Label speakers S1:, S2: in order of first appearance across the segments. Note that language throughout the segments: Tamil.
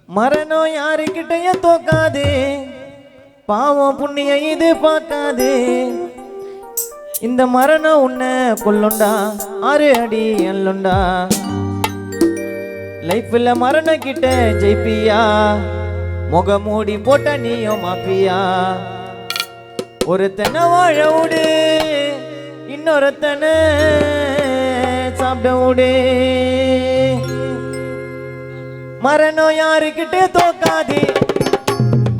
S1: மரணம் யாருக்கிட்டையும் தோக்காது, பாவம் புண்ணியம் இது பார்க்காது. இந்த மரணம் உன்னை கொல்லுண்டா, 6 அடி அல்லுண்டா. லைஃப்ல மரணம் கிட்ட ஜெயிப்பியா, முக மூடி போட்ட நீயும் மாப்பியா. ஒருத்தனை வாழ விடு, இன்னொருத்தனை சாப்பிட விடு. மரணம் யாருக்கிட்டே தோக்காது,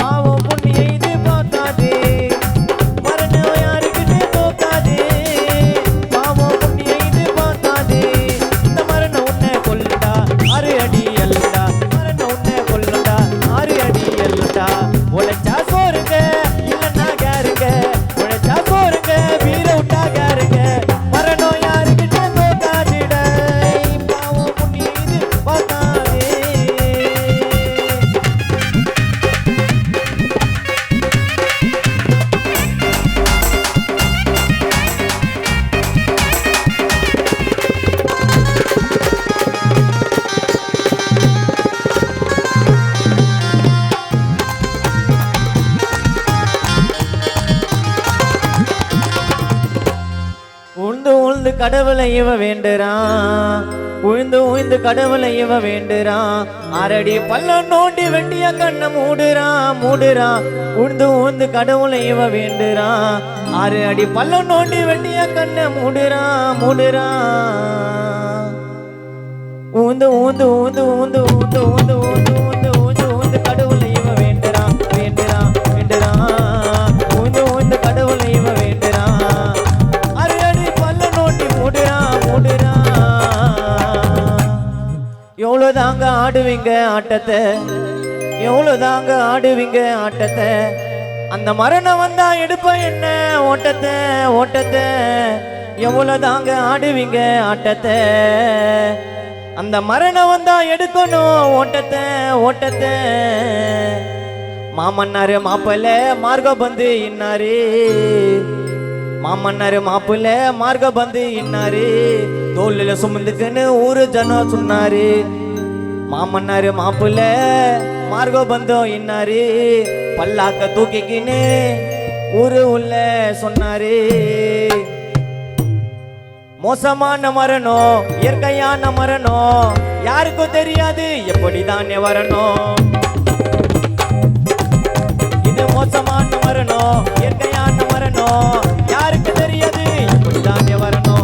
S1: பாவம் புண்ணியம் இது பார்க்காது. மரணம் யாருக்கிட்டே தோக்காது, பாவம் புண்ணியம் இது பார்க்காது. இந்த மரணம் உன்னை கொல்லுண்டா, 6 அடி அல்லுண்டா. மரணம் உன்னை கொல்லுண்டா, 6 அடி அல்லுண்டா. உழைச்சா சோறுங்க, இல்லைன்னா கேருங்க. உழைச்சா சோறுங்க, வீர விட்டா கேருங்க. மரணம் யாருக்கிட்டே தோக்காதுட, பாவம் புண்ணியம் இது பார்க்காது. உழுந்து உழுந்து கடவுளை இவ வேண்டுறான், உழுந்து உழுந்து கடவுளை இவ வேண்டுறான். 6 அடி பள்ளம் நோண்டி வெட்டிய கண்ணை மூடுறான் மூடுறான். உழுந்து உழுந்து கடவுளை இவ வேண்டுறான், 6 அடி பள்ளம் நோண்டி வெட்டிய கண்ணை மூடுறான் மூடுறான். ஊந்து ஊந்து ஊந்து ஊந்து ஊந்து ஊந்து ஊந்து ஊந்து ஊந்து ஊந்து கடவுளை இவ வேண்டுறான் வேண்டுறான் வேண்டுறான். ஊந்து ஊந்து கடவுளை இவ வேண்டுறான், 6 அடி பல்ல நோண்டி மூடுறான் மூடுறான். எவ்வளோதாங்க ஆடுவீங்க ஆட்டத்தை, எவ்வளோதாங்க ஆடுவீங்க ஆட்டத்தை. அந்த மரணம் வந்தா எடுப்ப என்ன ஓட்டத்தை ஓட்டத்தை. எவ்வளோதாங்க ஆடுவீங்க ஆட்டத்தை. அந்த மரணம் வந்தா எடுக்கணும் ஓட்டத்தை ஓட்டத்தை. மாமன்னாரு மாப்பிள்ள மார்க்க பந்து இன்னாரு, மாமன்னாரு மாப்பிள்ள மார்க்க பந்து இன்னாரு. தோல்ல சுமந்துக்குன்னு ஊரு ஜனம் சொன்னாரு. மாமன்னாரு மாப்பிள்ள மார்க்க பந்தம் இன்னாரு, பல்லாக்க தூக்கிக்கின்னு ஊரு உள்ள சொன்னாரு. மோசமான மரணம் இயற்கையான மரணம், யாருக்கும் தெரியாது எப்படிதானே வரணும். இது மோசமான மரணம் இயற்கையான மரணம், யாருக்கு தெரியாது எப்படிதானே வரணும்.